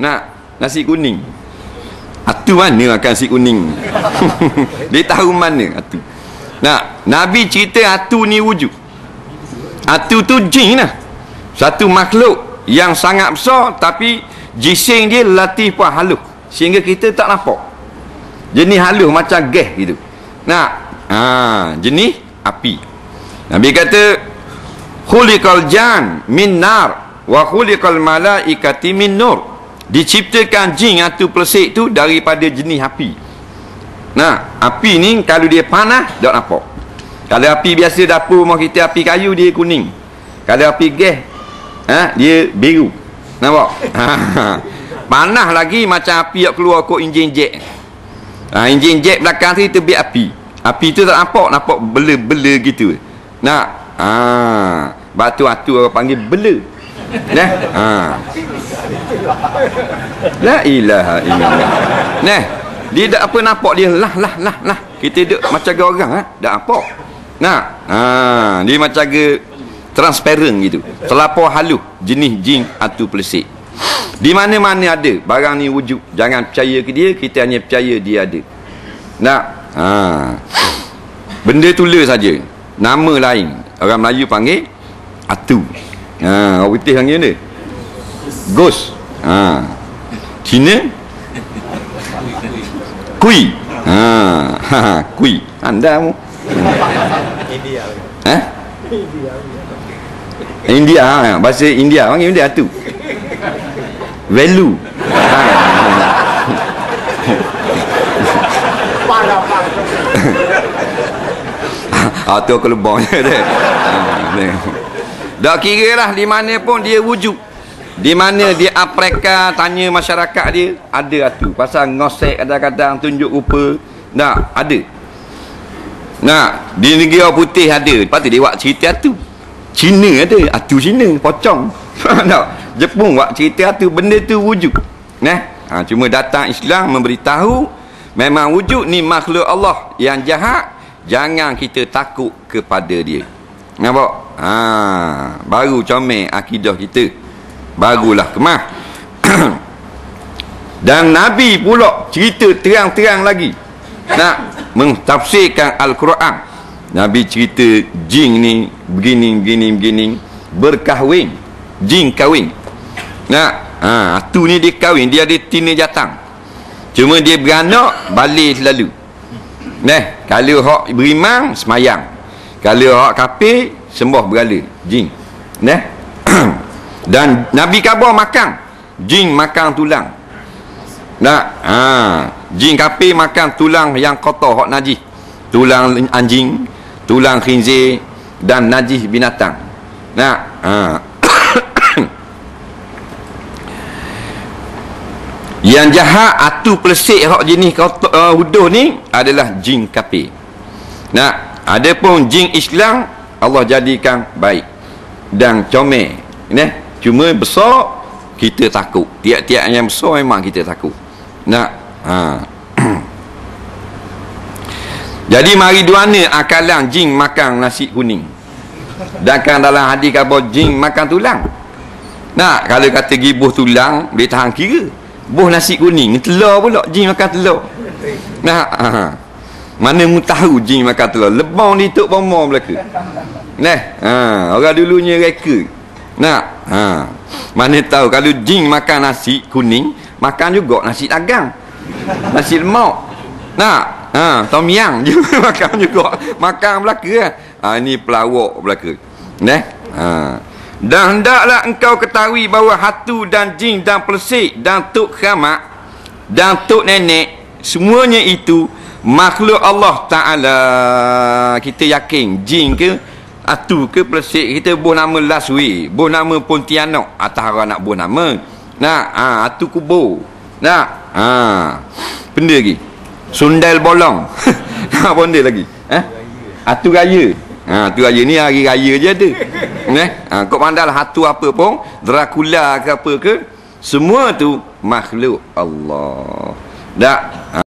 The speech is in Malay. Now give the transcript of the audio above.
Nak nasi kuning. Atu mana makan nasi kuning? Dia tahu mana atu. Nah, Nabi cerita atu ni wujud. Atu tu jin lah. Satu makhluk yang sangat besar, tapi jising dia latif pun halus, sehingga kita tak nampak. Jenis halus macam gas gitu. Nah, jenis api. Nabi kata khuliqal jan min nar wa khuliqal malaikati min nur. Diciptakan jin atau persik tu daripada jenis api. Nah, api ni kalau dia panas tak nampak. Kalau api biasa dapur rumah kita, api kayu, dia kuning. Kalau api gas, dia biru. Nampak? Panas lagi macam api yang keluar kot enjin jet. Enjin jet belakang tu terbit api. Api tu tak nampak bela-bela gitu. Nah, batu-batu orang panggil bela. Nah, la ilaha illallah. Nah, dia tak apa nampak, dia lah. Kita duduk macam orang tak nampak. Nah, dia macam transparent gitu. Terlapor halus, jenis jin atau persik. Di mana-mana ada barang ni wujud. Jangan percaya ke dia, kita hanya percaya dia ada. Nah, benda tula saja. Nama lain orang Melayu panggil atu. Orang putih panggil dia ghost. Cina kui. Kui. Anda mu India. Bahasa India panggil dia atu. Value. Tu aku lebong je dia. Tak kira lah di mana pun dia wujud. Di mana dia apreka, tanya masyarakat dia, ada atu. Pasal ngosek kadang-kadang tunjuk rupa. Tak, ada. Nah, di negeri orang putih ada. Lepas tu dia buat cerita atu. Cina ada, atu Cina, pocong. Tak, Jepun buat cerita atu, benda tu wujud. Nah, cuma datang Islam memberitahu memang wujud ni makhluk Allah yang jahat. Jangan kita takut kepada dia. Nampak? Baru comel akidah kita. Barulah kemah. Dan Nabi pula cerita terang-terang lagi nak mentafsirkan Al-Quran. Nabi cerita jin ni begini berkahwin. Jin kahwin. Nah, tu ni dia kahwin, dia ada tina jatang. Cuma dia beranak balik selalu. Kalau hak beriman semayang, kalau hak kafir sembah berhala jin. Dan Nabi khabar makan jin, makan tulang. Jin kafir makan tulang yang kotor, hak najis. Tulang anjing, tulang khinzir dan najis binatang. Yang jahat atu persik hak jenis huduh ni adalah jin kafir. Adapun jin Islam Allah jadikan baik dan comel. Cuma besar kita takut. Tiap-tiap yang besar memang kita takut. Jadi mari duana akalan jin makan nasi kuning. Dan kan dalam hadis khabar jin makan tulang. Kalau kata gibuh tulang dia tahan kira. Buh nasi kuning, telur pula, jin makan telur. Mana mu tahu jin makan telur? Lebang di tok bomor belaka. Orang dulunya reka. Mana tahu kalau jin makan nasi kuning, makan juga nasi dagang, nasi lemak. Tom yang juga makan juga. Makan belaka. Ini pelawak belaka. Dan hendaklah engkau ketahui bahawa hatu dan jin dan persik dan tok keramat dan tok nenek, semuanya itu makhluk Allah Ta'ala. Kita yakin jin ke hatu ke persik, kita buh nama last way, buh nama Pontianak atas orang nak buh nama. Hatu kubur. Benda lagi sundal bolong. Benda lagi hatu raya. Tu raya ni hari raya je ada. Kau pandang hatu apa pun, Dracula ke apa ke, semua tu makhluk Allah. Tak